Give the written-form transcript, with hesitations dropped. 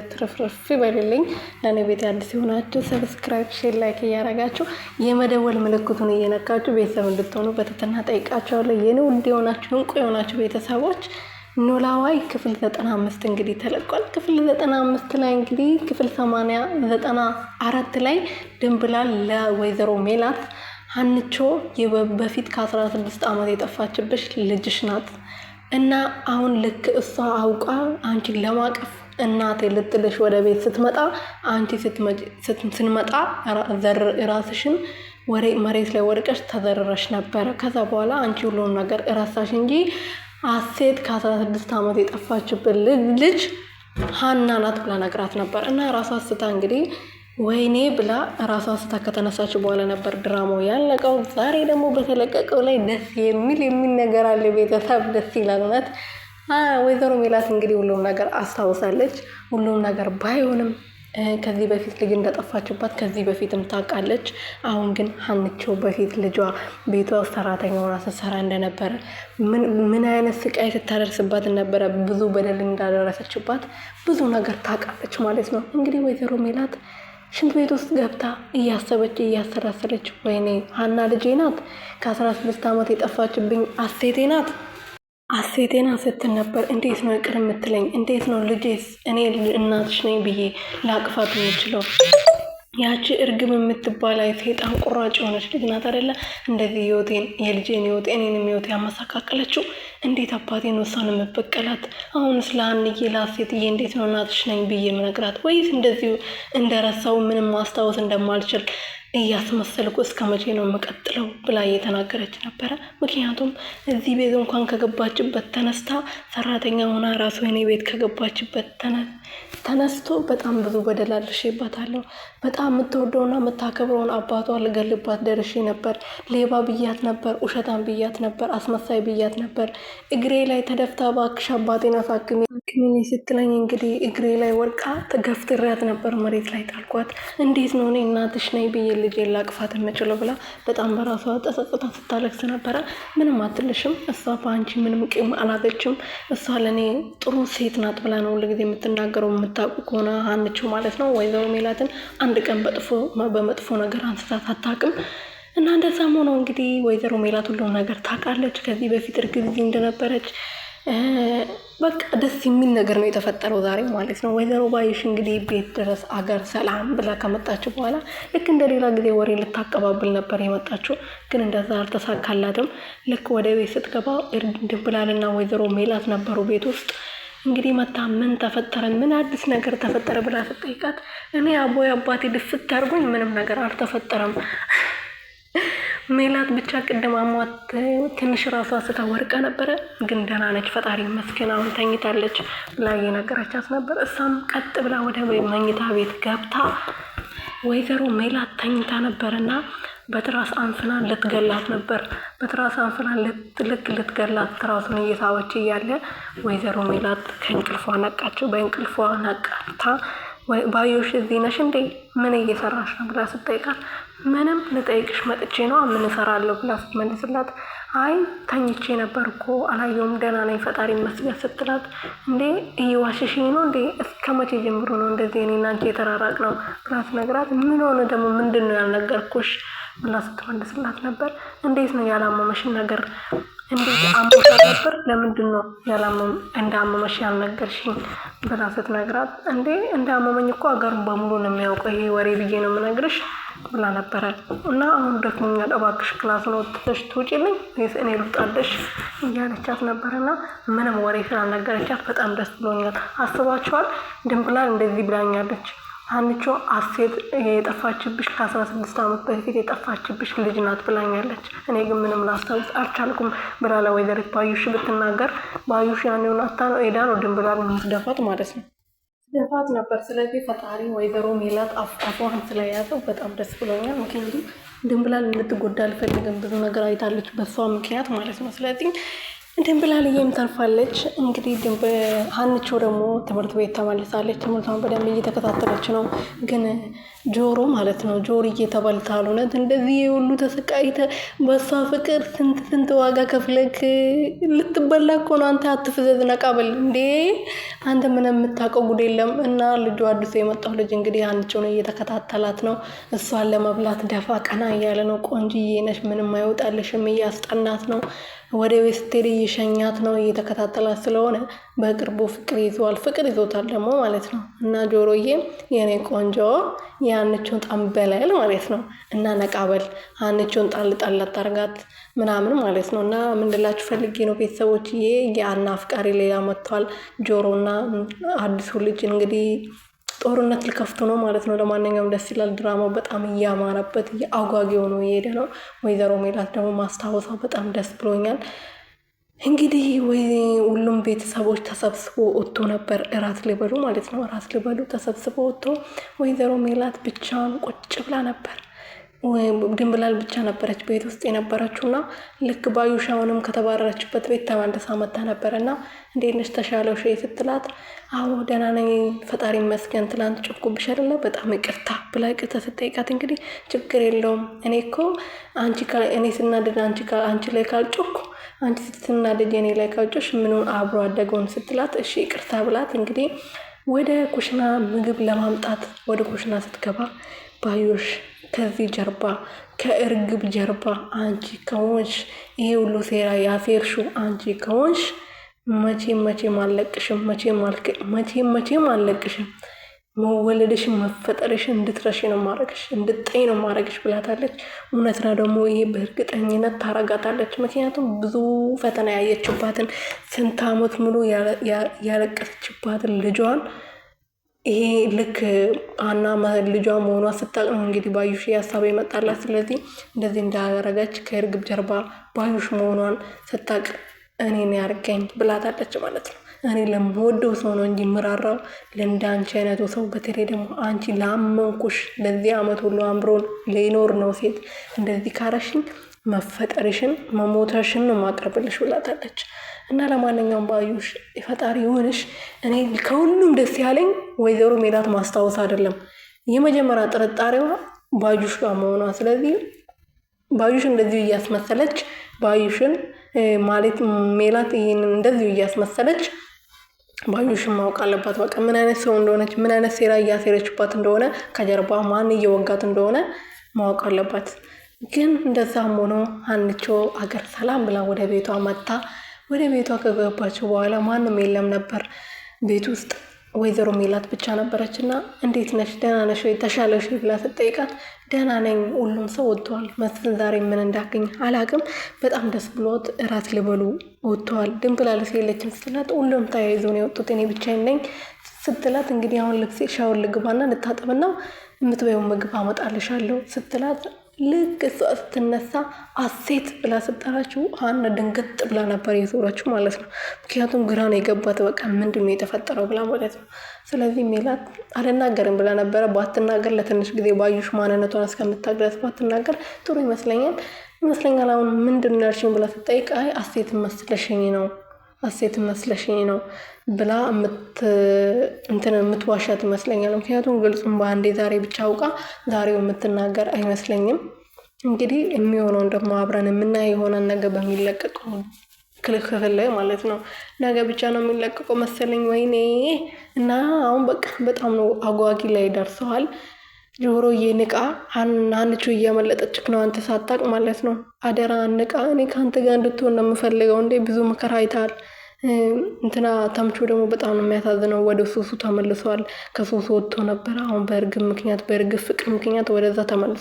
ትርፍርፍ ይበልልኝ። ለኔ ቤት አዲስ የሆናችሁ ሰብስክራይብ፣ ሼር፣ ላይክ እያደረጋችሁ የመደወል ምልክቱን እየነካችሁ ቤተሰብ እንድትሆኑ በትህትና ጠይቃችኋለሁ። የኔ ውድ የሆናችሁ እንቁ የሆናችሁ ቤተሰቦች ኖላዊ ክፍል 95 እንግዲህ ተለቋል። ክፍል 95 ላይ እንግዲህ ክፍል 94 ላይ ድንብላል ለወይዘሮ ሜላት ሀንቾ በፊት ከ16 ዓመት የጠፋችብሽ ልጅሽ ናት እና አሁን ልክ እሷ አውቃ አንቺን ለማቀፍ እናቴ ልጥልሽ ወደ ቤት ስትመጣ አንቺ ስንመጣ ራስሽን መሬት ላይ ወድቀሽ ተዘርረሽ ነበረ። ከዛ በኋላ አንቺ ሁሉን ነገር እራሳሽ እንጂ አሴት ከ16 ዓመት የጠፋችበት ልጅ ሀና ናት ብላ ነግራት ነበር እና ራሷ ስታ እንግዲህ ወይኔ ብላ ራሷ ስታ ከተነሳች በኋላ ነበር ድራማው ያለቀው። ዛሬ ደግሞ በተለቀቀው ላይ ደስ የሚል ነገር አለ። ቤተሰብ ደስ ይላል እውነት። ወይዘሮ ሜላት እንግዲህ ሁሉም ነገር አስታውሳለች። ሁሉም ነገር ባይሆንም ከዚህ በፊት ልጅ እንደጠፋችባት ከዚህ በፊትም ታውቃለች። አሁን ግን ሀንቾ በፊት ልጇ ቤቷ ሰራተኛ ሆና ስትሰራ እንደነበረ ምን አይነት ስቃይ ስታደርስባት እንደነበረ ብዙ በደል እንዳደረሰችባት ብዙ ነገር ታውቃለች ማለት ነው። እንግዲህ ወይዘሮ ሜላት ሽንት ቤት ውስጥ ገብታ እያሰበች እያሰላሰለች ወይኔ ሀና ልጄ ናት፣ ከ16 ዓመት የጠፋችብኝ አሴቴና ስትል ነበር። እንዴት ነው ይቅር የምትለኝ? እንዴት ነው ልጄስ እኔ እናትሽ ነኝ ብዬ ላቅፋት የምችለው? ያቺ እርግብ የምትባል ሰይጣን ቁራጭ የሆነች ልጅ ናት አይደለ? እንደዚህ ህይወቴን የልጄን ህይወት እኔንም ህይወት ያመሰቃቀለችው። እንዴት አባቴን እሷን የምበቀላት? አሁንስ ለሀንዬ ለአሴትዬ እንዴት ነው እናትሽ ነኝ ብዬ የምነግራት? ወይስ እንደዚሁ እንደረሳው ምንም ማስታወስ እንደማልችል እያስመሰልኩ እስከ መቼ ነው የምቀጥለው ብላ እየተናገረች ነበረ። ምክንያቱም እዚህ ቤት እንኳን ከገባችበት ተነስታ ሰራተኛ ሆና ራሱ የኔ ቤት ከገባችበት ተነስቶ በጣም ብዙ በደል አድርሼባታለሁ። በጣም የምትወደውና የምታከብረውን አባቷ ልገልባት ደርሼ ነበር። ሌባ ብያት ነበር፣ ውሸታም ብያት ነበር፣ አስመሳይ ብያት ነበር። እግሬ ላይ ተደፍታ እባክሽ አባቴን አሳክሚ ስትለኝ እንግዲህ እግሬ ላይ ወድቃ ገፍትሬያት ነበር፣ መሬት ላይ ጣልኳት። እንዴት ነው እኔ እናትሽ ነኝ ብዬ ልጄን ላቅፋት የምችለው ብላ በጣም በራሷ ተጸጽታ ስታለቅስ ነበረ። ምንም አትልሽም፣ እሷ በአንቺ ምንም ቂም አላገችም፣ እሷ ለእኔ ጥሩ ሴት ናት ብላ ነው ሁልጊዜ የምትናገረው። የምታውቁ ከሆነ ሀንቾ ማለት ነው ወይዘሮ ሜላትን አንድ ቀን በመጥፎ ነገር አንስታት አታውቅም። እና እንደዛም ሆኖ እንግዲህ ወይዘሮ ሜላት ሁሉም ነገር ታውቃለች። ከዚህ በፊት እርግዝ እንደነበረች በቃ ደስ የሚል ነገር ነው የተፈጠረው ዛሬ ማለት ነው። ወይዘሮ ባዩሽ እንግዲህ ቤት ድረስ አገር ሰላም ብላ ከመጣችው በኋላ ልክ እንደ ሌላ ጊዜ ወሬ ልታቀባብል ነበር የመጣችው፣ ግን እንደዛ አልተሳካላትም። ልክ ወደ ቤት ስትገባ ድንብላልና ወይዘሮ ሜላት ነበሩ ቤት ውስጥ። እንግዲህ መታ ምን ተፈጠረ፣ ምን አዲስ ነገር ተፈጠረ ብላ ስትጠይቃት እኔ አባቴ ድፍት አድርጎኝ ምንም ነገር አልተፈጠረም፣ ሜላት ብቻ ቅድም አሟት ትንሽ ራሷ ስታ ወርቃ ነበረ፣ ግን ደህና ነች ፈጣሪ ይመስገን አሁን ተኝታለች ብላ እየነገረቻት ነበር። እሷም ቀጥ ብላ ወደ መኝታ ቤት ገብታ ወይዘሮ ሜላት ተኝታ ነበርና በትራስ አንፍና ልትገላት ነበር። በትራስ አንፍና ልትገላት ትራሱን እየሳበች እያለ ወይዘሮ ሜላት ከእንቅልፏ ነቃችው። በእንቅልፏ ነቃታ ባዩሽ እዚህ ነሽ እንዴ? ምን እየሰራሽ ነው ብላ ስትጠይቃት ምንም ልጠይቅሽ መጥቼ ነው ምን እሰራለሁ ብላ ስትመልስላት አይ ተኝቼ ነበር እኮ አላየሁም ደህና ነኝ ፈጣሪ ይመስገን ስትላት እንዴ እየዋሸሽኝ ነው እንዴ? እስከ መቼ ጀምሮ ነው እንደዚህ እኔና አንቺ የተራራቅ ነው ብላ ስትነግራት ምን ሆነ ደግሞ ምንድን ነው ያልነገርኩሽ ብላ ስትመልስላት ነበር። እንዴት ነው ያላመመሽን ነገር እንዴት አሞሻል ነበር? ለምንድን ነው እንዳመመሽ ያልነገርሽኝ ብላ ስትነግራት እንዴ እንዳመመኝ እኮ አገሩን በሙሉ ነው የሚያውቀው ይሄ ወሬ ብዬ ነው የምነግርሽ ብላ ነበረ። እና አሁን ደክሞኛል እባክሽ ክላሱን ወጥተሽ ትውጪልኝ ወይስ እኔ ልውጣልሽ እያለቻት ነበርና ምንም ወሬ ስላልነገረቻት በጣም ደስ ብሎኛል። አስባችኋል? ድንብላል እንደዚህ ብላኛለች ሀንቾ አሴት የጠፋችብሽ ከ16 ዓመት በፊት የጠፋችብሽ ልጅ ናት ብላኛለች። እኔ ግን ምንም ላስታውስ አልቻልኩም ብላ ለወይዘሪት ባዩሽ ብትናገር ባዩሽ ያኔውን አታ ነው ሄዳ ነው ድንብላል የምትደፋት ማለት ነው ደፋት ነበር። ስለዚህ ፈጣሪ ወይዘሮ ሜላት አፏን ስለያዘው በጣም ደስ ብሎኛል። ምክንያቱም ድንብላል እንድትጎዳ አልፈልግም። ብዙ ነገር አይታለች በሷ ምክንያት ማለት ነው። ስለዚህ ድንብላልዬም ተርፋለች። እንግዲህ ሀንቾ ደግሞ ትምህርት ቤት ተመልሳለች። ትምህርቷን በደንብ እየተከታተለች ነው። ግን ጆሮ ማለት ነው ጆሮዬ ተበልታል። እውነት እንደዚህ የሁሉ ተሰቃይተ በሷ ፍቅር ስንት ዋጋ ከፍለክ ልትበላ እኮ ነው። አንተ አትፍዘዝ፣ ነቃ በል እንዴ! አንተ ምን የምታውቀው ጉድ የለም። እና ልጁ አዲሱ የመጣው ልጅ እንግዲህ ሀንቾን እየተከታተላት ነው። እሷን ለመብላት ደፋ ቀና እያለ ነው። ቆንጅዬ ነሽ፣ ምንም አይወጣልሽም፣ እያስጠናት ነው። ወደ ቤት ስትሄድ እየሸኛት ነው። እየተከታተላት ስለሆነ በቅርቡ ፍቅር ይዞታል ደግሞ ማለት ነው። እና ጆሮዬ የኔ ቆንጆ የሀንቾን ጠንበለል ማለት ነው። እና ነቃበል ሀንቾን ጣል አታርጋት ምናምን ማለት ነው። እና ምንድላችሁ ፈልጌ ነው ቤተሰቦችዬ፣ የሀና አፍቃሪ ሌላ መጥቷል። ጆሮና አዲሱ ልጅ እንግዲህ ጦርነት ሊከፍቱ ነው ማለት ነው። ለማንኛውም ደስ ይላል። ድራማው በጣም እያማረበት አጓጊ ሆኖ እየሄደ ነው። ወይዘሮ ሜላት ደግሞ ማስታወሷ በጣም ደስ ብሎኛል። እንግዲህ ሁሉም ቤተሰቦች ተሰብስቦ ወጥቶ ነበር እራት ሊበሉ ማለት ነው። እራት ሊበሉ ተሰብስቦ ወጥቶ ወይዘሮ ሜላት ብቻዋን ቁጭ ብላ ነበር። ድንብላል ብቻ ነበረች ቤት ውስጥ የነበረችውና ልክ ባዩሻውንም ከተባረረችበት ቤት ተመልሳ መታ ነበርና እንዴት ነሽ ተሻለሽ ስትላት፣ አዎ ደህና ነኝ ፈጣሪ ይመስገን፣ ትላንት ጮኩብሽ አይደለ በጣም ይቅርታ ብላ ይቅርታ ስትጠይቃት፣ እንግዲህ ችግር የለውም እኔ እኮ እኔ ስናደድ አንቺ ላይ ካልጮኩ አንቺ ስትናደድ እኔ ላይ ካልጮሽ ምኑን አብሮ አደገውን ስትላት፣ እሺ ይቅርታ ብላት እንግዲህ ወደ ኩሽና ምግብ ለማምጣት ወደ ኩሽና ስትገባ ባዩሽ ከዚህ ጀርባ ከእርግብ ጀርባ አንቺ ከሆንሽ ይሄ ሁሉ ሴራ ያሴርሽው አንቺ ከሆንሽ መቼም አልለቅሽም፣ መቼም አልለቅሽም፣ መወለድሽን መፈጠርሽን እንድትረሺ ነው ማረግሽ፣ እንድትጠይ ነው ማረግሽ ብላታለች። እውነት ነው ደግሞ ይሄ በእርግጠኝነት ታረጋታለች። ምክንያቱም ብዙ ፈተና ያየችባትን ስንት ዓመት ሙሉ ያለቀሰችባትን ልጇን ይሄ ልክ ሀና ልጇ መሆኗ ስታቅ ነው እንግዲህ ባዩሽ ሀሳብ ይመጣላት። ስለዚህ እንደዚህ እንዳደረገች ከእርግብ ጀርባ ባዩሽ መሆኗን ስታቅ እኔን ያርገኝ ብላታለች ማለት ነው። እኔ ለምወደው ሰው ነው እንጂ ምራራው ለእንዳንቺ አይነቱ ሰው፣ በተለይ ደግሞ አንቺ ላመንኩሽ ለዚህ ዓመት ሁሉ አምሮን ሊኖር ነው ሴት እንደዚህ ካረሽኝ መፈጠርሽን መሞተሽን ነው ማቅረብልሽ ብላታለች። እና ለማንኛውም ባዩሽ ፈጣሪ ይሁንሽ። እኔ ከሁሉም ደስ ያለኝ ወይዘሮ ሜላት ማስታወስ አይደለም የመጀመሪያ ጥርጣሬዋ ባዩሽ ጋር መሆኗ። ስለዚህ ባዩሽ እንደዚሁ እያስመሰለች ባዩሽን ማለት ሜላት ይሄንን እንደዚሁ እያስመሰለች ባዩሽን ማወቅ አለባት። በቃ ምን አይነት ሰው እንደሆነች፣ ምን አይነት ሴራ እያሴረችባት እንደሆነ፣ ከጀርባ ማን እየወጋት እንደሆነ ማወቅ አለባት። ግን እንደዛም ሆኖ ሀንቾ አገር ሰላም ብላ ወደ ቤቷ መጣ። ወደ ቤቷ ከገባችው በኋላ ማንም የለም ነበር ቤት ውስጥ፣ ወይዘሮ ሜላት ብቻ ነበረች። እና እንዴት ነሽ ደህና ነሽ ወይ ተሻለሽ ብላ ስትጠይቃት፣ ደህና ነኝ ሁሉም ሰው ወጥተዋል፣ መስፍን ዛሬ ምን እንዳገኝ አላቅም፣ በጣም ደስ ብሎት እራት ሊበሉ ወጥተዋል፣ ድንብላልስ የለችም ስትላት፣ ሁሉም ተያይዘው ነው የወጡት እኔ ብቻዬን ነኝ ስትላት፣ እንግዲህ አሁን ልብሴ ሻወር ልግባና ልታጠብና የምትበይው ምግብ አመጣልሻለሁ ስትላት፣ ልክ እሷ ስትነሳ አሴት ብላ ስጠራችው ሀና ድንግጥ ብላ ነበር የዞረችው ማለት ነው። ምክንያቱም ግራ ነው የገባት። በቃ ምንድን ነው የተፈጠረው ብላ ማለት ነው። ስለዚህ ሜላት አልናገርም ብላ ነበረ። ባትናገር ለትንሽ ጊዜ ባዩሽ ማንነቷን እስከምታግረስ ባትናገር ጥሩ ይመስለኛል። አሁን ምንድን ነው ያልሽኝ ብላ ስጠይቅ፣ አይ አሴት መስለሽኝ ነው ብላ የምትዋሻት ይመስለኛል። ምክንያቱም ግልጹም በአንዴ ዛሬ ብቻ አውቃ ዛሬው የምትናገር አይመስለኝም። እንግዲህ የሚሆነውን ደግሞ አብረን የምናየው የሆነን ነገር በሚለቀቀው ክፍል ላይ ማለት ነው። ነገ ብቻ ነው የሚለቀቀው መሰለኝ። ወይኔ! እና አሁን በቃ በጣም ነው አጓጊ ላይ ደርሰዋል። ጆሮዬ ንቃ፣ ሀንቾ እያመለጠችክ ነው አንተ ሳታቅ ማለት ነው። አደራ ንቃ። እኔ ከአንተ ጋር እንድትሆን ነው የምፈልገው። እንዴ ብዙ መከራ አይተሃል። ተምቹ ደግሞ በጣም ነው የሚያሳዝነው። ወደ ሱሱ ተመልሷል። ከሱሱ ወጥቶ ነበር። አሁን በእርግብ ፍቅር ምክንያት ወደዛ ተመልሷል።